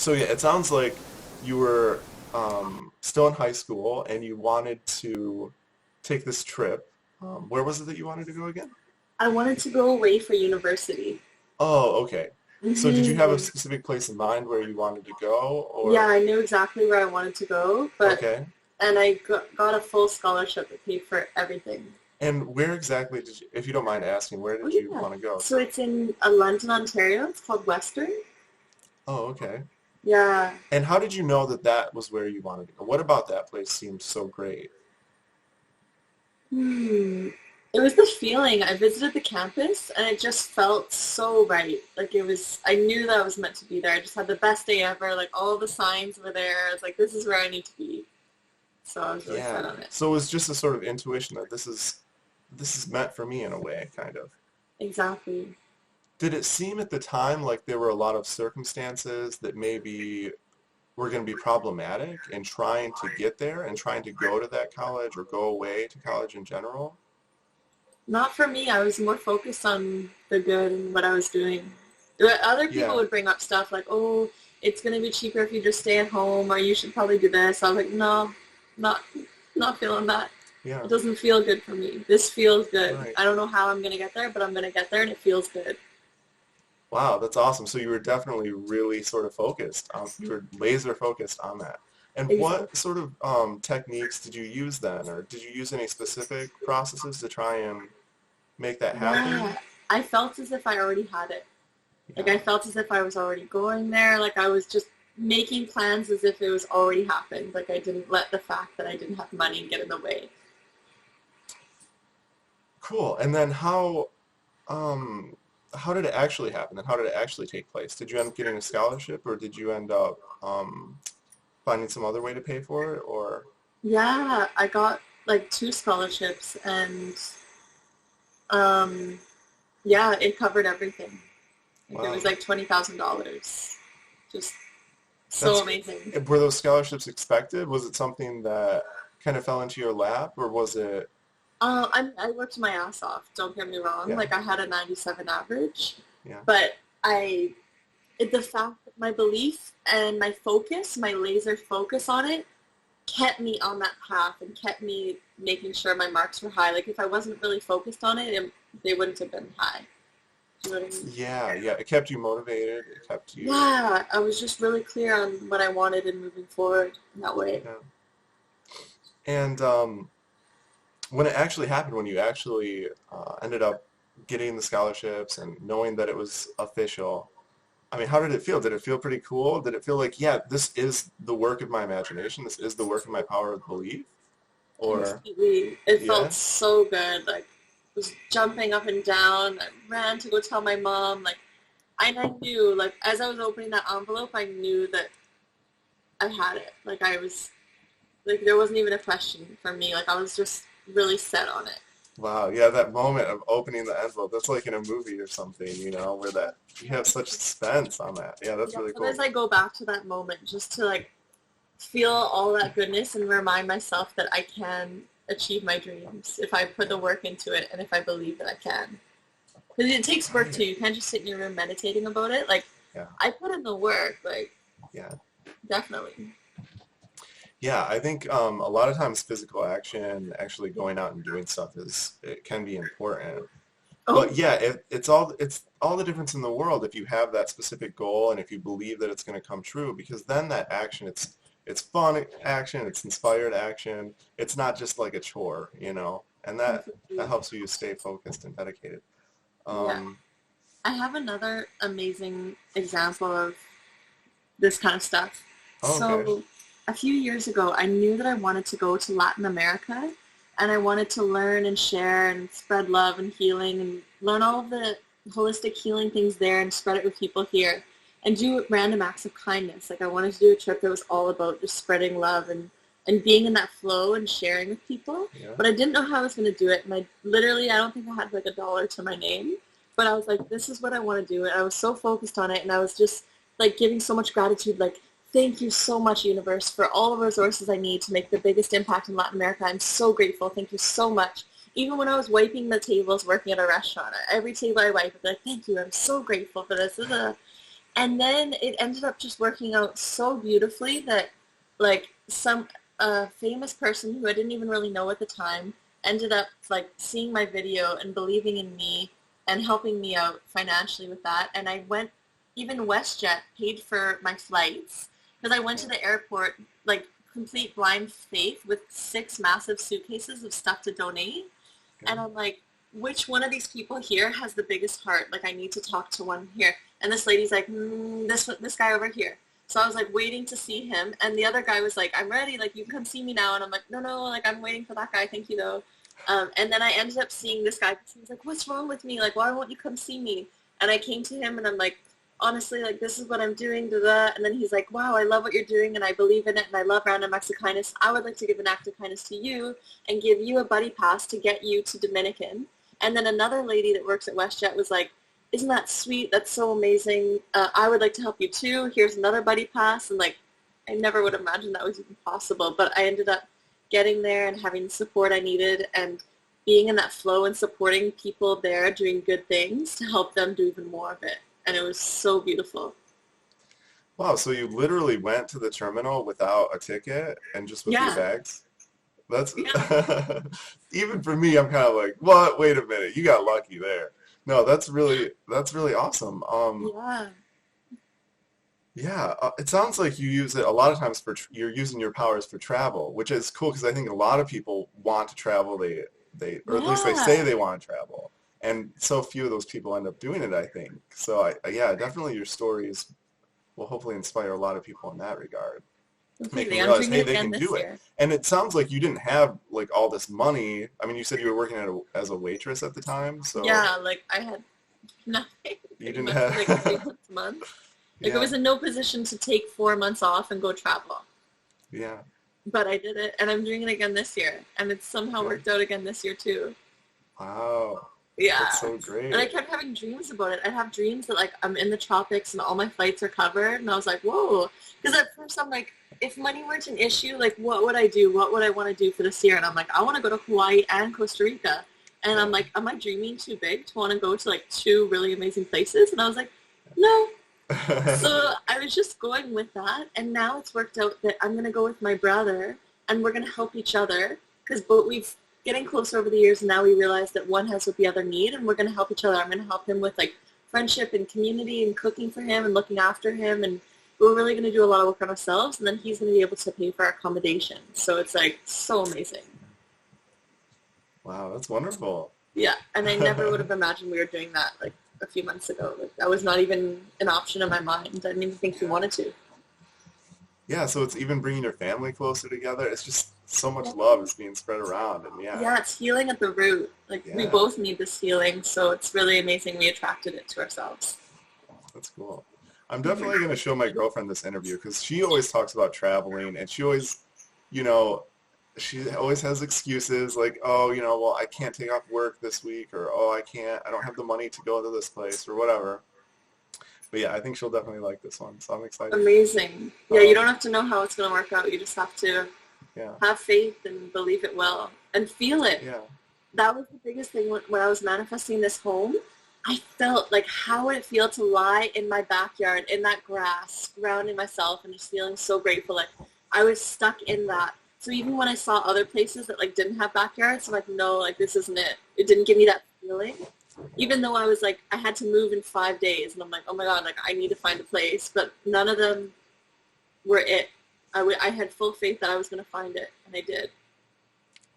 So yeah, it sounds like you were still in high school and you wanted to take this trip. Where was it that you wanted to go again? I wanted to go away for university. Oh, okay. So did you have a hmm specific place in mind where you wanted to go, Yeah, or I knew exactly where I wanted to go, okay? and I got a full scholarship that paid for everything. And where exactly did you, if you don't mind asking, where Oh did you yeah. want to go So to? it's in London, Ontario. It's called Western. Oh, okay. Yeah. And how did you know that that was where you wanted to go? What about that place seemed so great? Hmm. It was the feeling. I visited the campus and it just felt so right. Like I knew that I was meant to be there. I just had the best day ever. Like all the signs were there. I was like, this is where I need to be. So I was really set Yeah. on it. So it was just a sort of intuition that this is meant for me in a way, kind of. Exactly. Did it seem at the time like there were a lot of circumstances that maybe were going to be problematic in trying to get there and trying to go to that college or go away to college in general? Not for me. I was more focused on the good and what I was doing. But other people Yeah, would bring up stuff like, "Oh, it's gonna be cheaper if you just stay at home, or you should probably do this." I was like, "No, not not feeling that. yeah, It doesn't feel good for me. This feels good. right. I don't know how I'm gonna get there, but I'm gonna get there, and it feels good." Wow, that's awesome. So you were definitely really sort of focused on, you were laser focused on that. And what Exactly. sort of techniques did you use then, or did you use any specific processes to try and make that happen? Yeah, I felt as if I already had it. Like I Yeah. felt as if I was already going there. Like I was just making plans as if it was already happened. Like I didn't let the fact that I didn't have money get in the way. Cool. And then um how did it actually happen? And how did it actually take place? Did you end up getting a scholarship or did you end up finding some other way to pay for it or Yeah, I got like two scholarships and um yeah, it covered everything. Like it was wow. like $20,000. Just so That's amazing. were those scholarships expected? Was it something that kind of fell into your lap or was it I worked my ass off, don't get me wrong. yeah, Like I had a 97 average, yeah. but the fact, my belief and my focus, my laser focus on it kept me on that path and kept me making sure my marks were high. Like if I wasn't really focused on it, they wouldn't have been high. Do you know what I mean? Yeah, yeah. It kept you motivated. It kept you Yeah, I was just really clear on what I wanted and moving forward in that way. yeah. And when it actually happened, when you actually ended up getting the scholarships and knowing that it was official, I mean, how did it feel? Did it feel pretty cool? Did it feel like, yeah, this is the work of my imagination. This is the work of my power of belief? Or, Completely. It felt yeah, so good. Like I was jumping up and down. I ran to go tell my mom. And I knew, like, as I was opening that envelope, I knew that I had it. Like I was, like there wasn't even a question for me. Like I was just really set on it. wow, yeah, that moment of opening the envelope, that's like in a movie or something, where that you have such suspense on that. Yeah, that's Yeah, really sometimes cool. I go back to that moment just to like feel all that goodness and remind myself that I can achieve my dreams if I put the work into it and if I believe that I can. Because it takes work Right. too. You can't just sit in your room meditating about it. Like Yeah, I put in the work, like yeah. definitely. Yeah, I think a lot of times physical action, actually going out and doing stuff it can be important. Oh, But yeah, it's all the difference in the world if you have that specific goal and if you believe that it's going to come true because then that action it's fun action, it's inspired action. It's not just like a chore. And that completely. helps you stay focused and dedicated. Yeah. Um, I have another amazing example of this kind of stuff. oh, okay. So, a few years ago, I knew that I wanted to go to Latin America and I wanted to learn and share and spread love and healing and learn all of the holistic healing things there and spread it with people here and do random acts of kindness. Like, I wanted to do a trip that was all about just spreading love and being in that flow and sharing with people. Yeah. But I didn't know how I was going to do it. And I don't think I had like a dollar to my name. But I was like, this is what I want to do. And I was so focused on it. And I was just like giving so much gratitude, like, thank you so much, universe, for all the resources I need to make the biggest impact in Latin America. I'm so grateful. Thank you so much. Even when I was wiping the tables working at a restaurant, every table I wipe, I'd be like, thank you. I'm so grateful for this. And then it ended up just working out so beautifully that like some famous person who I didn't even really know at the time ended up like seeing my video and believing in me and helping me out financially with that. And I went, even WestJet paid for my flights because I went to the airport like complete blind faith with 6 massive suitcases of stuff to donate. And I'm like, which one of these people here has the biggest heart? Like, I need to talk to one here. And this lady's like, this guy over here. So I was like waiting to see him, and the other guy was like, I'm ready, like you can come see me now. And I'm like, no, like I'm waiting for that guy, thank you though. And then I ended up seeing this guy. He was like, what's wrong with me? Like, why won't you come see me? And I came to him and I'm like, honestly, like this is what I'm doing, da da. And then he's like, wow, I love what you're doing and I believe in it and I love random acts of kindness. I would like to give an act of kindness to you and give you a buddy pass to get you to Dominican. And then another lady that works at WestJet was like, isn't that sweet? That's so amazing. I would like to help you too. Here's another buddy pass. And like, I never would imagine that was even possible. But I ended up getting there and having the support I needed and being in that flow and supporting people there doing good things to help them do even more of it. And it was so beautiful. Wow, so you literally went to the terminal without a ticket and just with your Yeah. bags? That's Yeah. even for me, I'm kind of like, what? Wait a minute, you got lucky there. No, that's really awesome. Yeah. Yeah, it sounds like you use it a lot of times you're using your powers for travel, which is cool because I think a lot of people want to travel. They or at least they say Yeah. they want to travel, and so few of those people end up doing it, I think. So yeah, definitely your stories will hopefully inspire a lot of people in that regard. Make them Completely. I'm realize, doing hey, it they again can this do it. year. And it sounds like you didn't have like all this money. I mean, you said you were working as a waitress at the time, so Yeah, like I had nothing you pretty didn't much for like have, 3 months a month. Like I yeah, was in no position to take 4 months off and go travel. yeah, But I did it and I'm doing it again this year. And it's somehow good. worked out again this year too. Wow, that's Yeah. so And I great. kept having dreams about it. I'd have dreams that like I'm in the tropics and all my flights are covered. And I was like, whoa. Because at first I'm like, if money weren't an issue, like what would I do? What would I want to do for this year? And I'm like, I want to go to Hawaii and Costa Rica. And I'm Yeah. like, am I dreaming too big to want to go to like two really amazing places? And I was like, no. So I was just going with that. And now it's worked out that I'm going to go with my brother and we're going to help each other because both we've getting closer over the years and now we realize that one has what the other need and we're going to help each other. I'm going to help him with like friendship and community and cooking for him and looking after him and we're really going to do a lot of work on ourselves and then he's going to be able to pay for our accommodation. So it's like so amazing. Wow, that's wonderful. Yeah, and I never would have imagined we were doing that like a few months ago. Like that was not even an option in my mind. I didn't even think we Yeah. wanted to. Yeah, so it's even bringing your family closer together. It's just so much Yeah. love is being spread around, and yeah, Yeah, it's healing at the root. Like we yeah, both need this healing, so it's really amazing we attracted it to ourselves. that's cool. I'm Mhm. definitely going to show my girlfriend this interview because she always talks about traveling, and she always, you know, she always has excuses like, oh, well, I can't take off work this week, or oh, I don't have the money to go to this place, or whatever. But yeah, I think she'll definitely like this one, so I'm excited. Amazing. Yeah, you Um, don't have to know how it's going to work out. You just have to yeah, have faith and believe it will and feel it. yeah, That was the biggest thing when I was manifesting this home. I felt like how would it feel to lie in my backyard in that grass, grounding myself and just feeling so grateful. Like I was stuck in that. So even when I saw other places that like didn't have backyards, I'm like, no, like this isn't it. It didn't give me that feeling. Even though I was like, I had to move in 5 days, and I'm like, oh my god, like I need to find a place. But none of them were it. I had full faith that I was going to find it, and I did.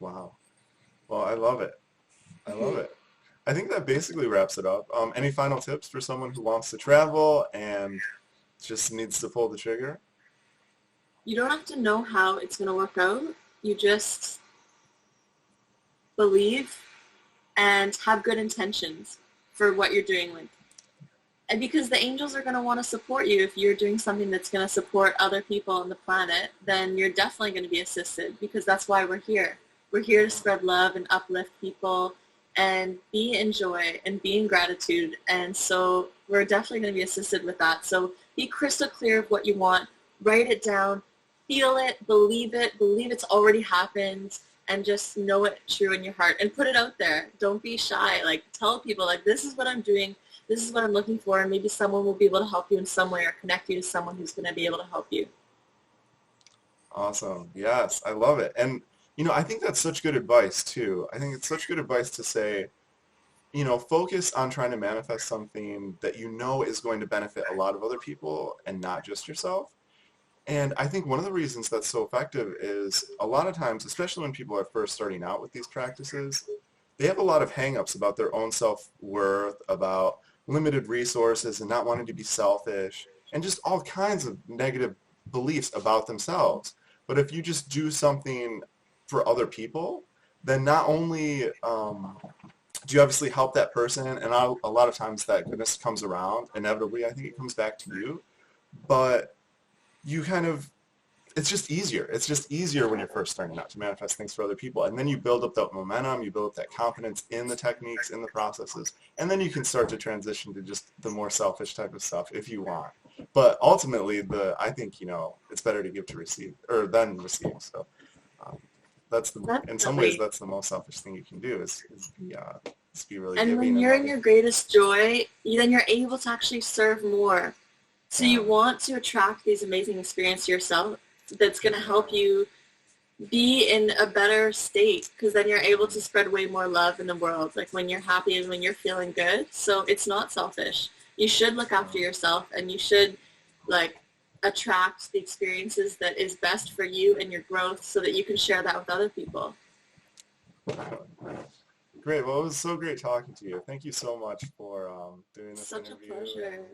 wow. Well, I love it. I love Mhm. it. I think that basically wraps it up. Any final tips for someone who wants to travel and just needs to pull the trigger? You don't have to know how it's going to work out. You just believe and have good intentions for what you're doing. Like, and because the angels are going to want to support you if you're doing something that's going to support other people on the planet, then you're definitely going to be assisted because that's why we're here. We're here to spread love and uplift people and be in joy and be in gratitude. And so we're definitely going to be assisted with that. So be crystal clear of what you want. Write it down. Feel it. Believe it. Believe it's already happened. And just know it true in your heart and put it out there. Don't be shy. Like tell people like this is what I'm doing. this is what I'm looking for, and maybe someone will be able to help you in some way or connect you to someone who's going to be able to help you. Awesome. Yes, I love it. And I think that's such good advice too. I think it's such good advice to say, focus on trying to manifest something that you know is going to benefit a lot of other people and not just yourself. And I think one of the reasons that's so effective is a lot of times, especially when people are first starting out with these practices, they have a lot of hangups about their own self-worth, about limited resources and not wanting to be selfish, and just all kinds of negative beliefs about themselves. But if you just do something for other people, then not only do you obviously help that person, and a lot of times that goodness comes around, inevitably I think it comes back to you, but you kind of it's just easier. It's just easier when you're first starting out to manifest things for other people. And then you build up that momentum, you build up that confidence in the techniques, in the processes, and then you can start to transition to just the more selfish type of stuff if you want. But ultimately, I think, it's better to give to receive or than receive. So um, in some ways, Definitely. that's the most selfish thing you can do is be really And when giving and you're in loving. your greatest joy, then you're able to actually serve more. So Yeah. you want to attract these amazing experiences to yourself that's going to help you be in a better state, because then you're able to spread way more love in the world. Like when you're happy and when you're feeling good. So it's not selfish. You should look after yourself, and you should like attract the experiences that is best for you and your growth so that you can share that with other people. Great. Well, it was so great talking to you. Thank you so much for doing this Such a interview. pleasure.